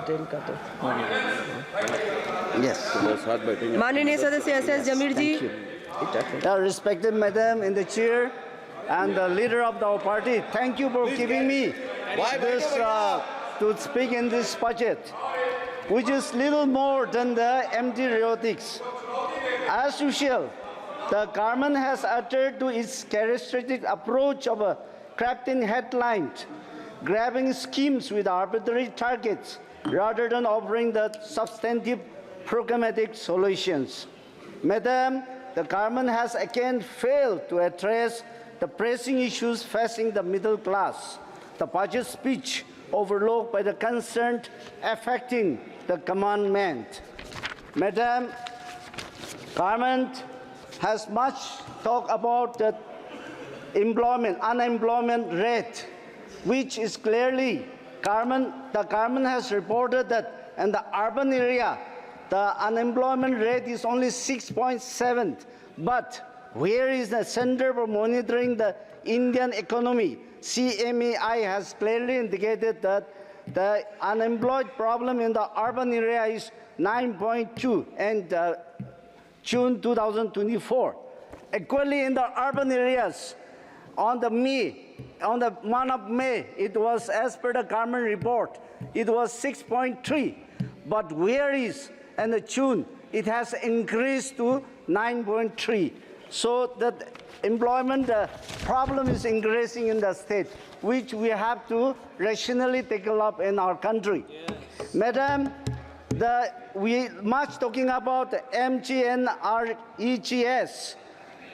Attend कर दो। Yes. माननीय सदस्य S Zameer ji. Respected Madam in the chair and the leader of our party, thank you for giving me this to speak in this budget, which is little more than the empty rhetorics. As usual, the government has adhered to its characteristic approach of crafting headlines, grabbing schemes with arbitrary targets, rather than offering the substantive programmatic solutions. Madam, the government has again failed to address the pressing issues facing the middle class. The budget speech overlooked by the concerned affecting the common man. Madam, government has much talked about the unemployment rate, which is clearly the government has reported that in the urban area, the unemployment rate is only 6.7, but where is the Center for Monitoring the Indian Economy? CMAI has clearly indicated that the unemployed problem in the urban area is 9.2 in June 2024. Equally in the urban areas, on the month of May, it was, as per the government report, it was 6.3, but where is in the June, it has increased to 9.3. So the employment problem is increasing in the state, which we have to rationally take up in our country. Yes. Madam, we much talking about the MGNREGS,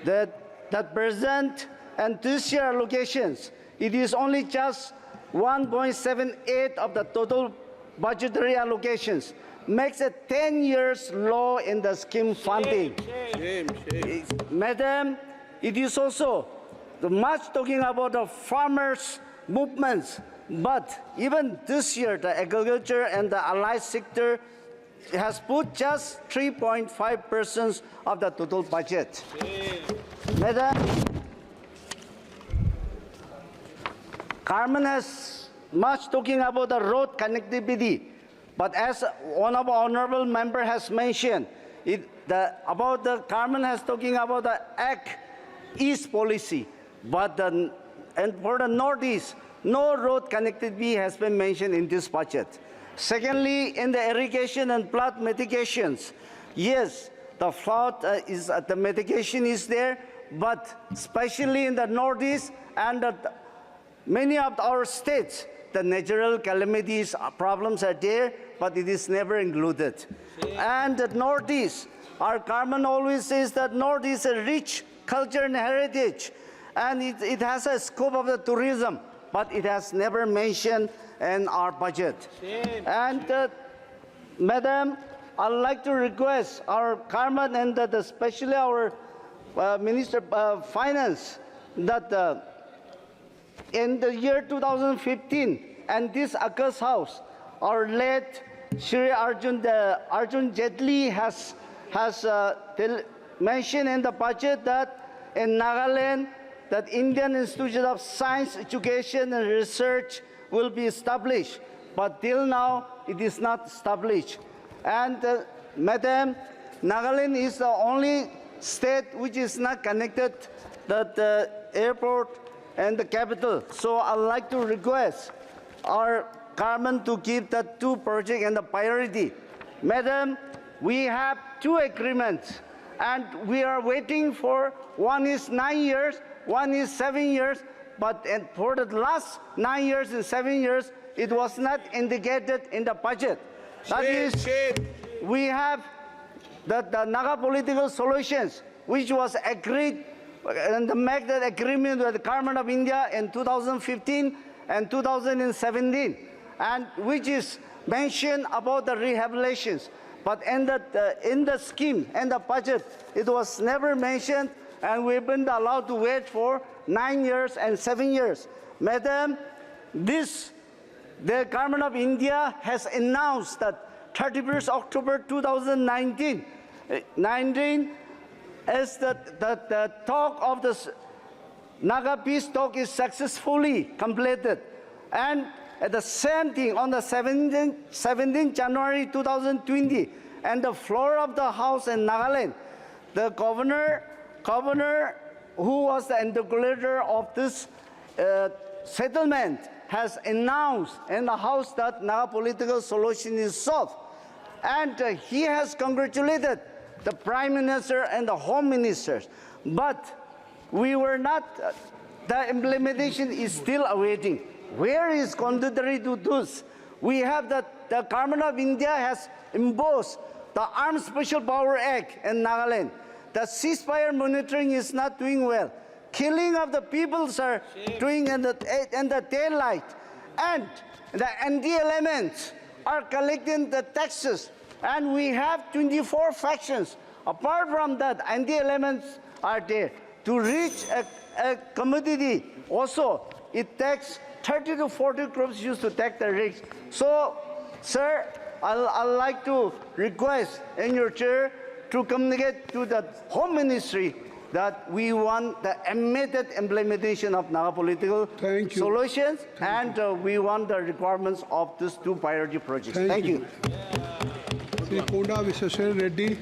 that present and this year allocations. It is only just 1.78 of the total budgetary allocations. Makes it 10 years low in the scheme funding. Shame. Madam, it is also much talking about the farmers' movements, but even this year, the agriculture and the allied sector has put just 3.5% of the total budget. Madam, government has much talking about the road connectivity. But as one of our honorable member has mentioned, about the government has talking about the Act East policy, but for the Northeast, no road connectivity has been mentioned in this budget. Secondly, in the irrigation and flood mitigations, yes, the flood the mitigation is there, but especially in the Northeast and many of our states, the natural calamities problems are there, but it is never included. And the Northeast, our government always says that Northeast is a rich culture and heritage, and it has a scope of the tourism, but it has never mentioned in our budget. And Madam, I'd like to request our government and especially our Minister of Finance that in the year 2015, and this August House, our late Shri Arjun Jetli has mentioned in the budget that in Nagaland, that Indian Institute of Science, Education and Research will be established, but till now it is not established. And Madam, Nagaland is the only state which is not connected to the airport and the capital. So I'd like to request our government to give the two projects and the priority. Madam, we have two agreements, and we are waiting for one is 9 years, one is 7 years, but for the last 9 years and 7 years, it was not indicated in the budget. That is, we have the Naga political solutions, which was agreed and make that agreement with the government of India in 2015 and 2017, and which is mentioned about the rehabilitations. But in the scheme and the budget, it was never mentioned, and we've been allowed to wait for 9 years and 7 years. Madam, the government of India has announced that 31st October 2019 as the talk of the Naga peace talk is successfully completed. And at the same thing, on the 17th January 2020, and the floor of the House in Nagaland, the governor who was the interlocutor of this settlement has announced in the House that Naga political solution is solved. And he has congratulated the Prime Minister and the Home Ministers. But we were not, the implementation is still awaiting. Where is contrary to this? We have the Government of India has imposed the Armed Special Power Act in Nagaland. The ceasefire monitoring is not doing well. Killing of the peoples are doing in the daylight. And the ND elements are collecting the taxes. And we have 24 factions. Apart from that, ND elements are there. To reach a commodity, also, it takes 30 to 40 groups used to take the risk. So, sir, I'd like to request in your chair to communicate to the Home Ministry that we want the immediate implementation of Naga political solutions, and we want the requirements of these two priority projects. Thank you. Sri Konda Vishwaswar Reddy.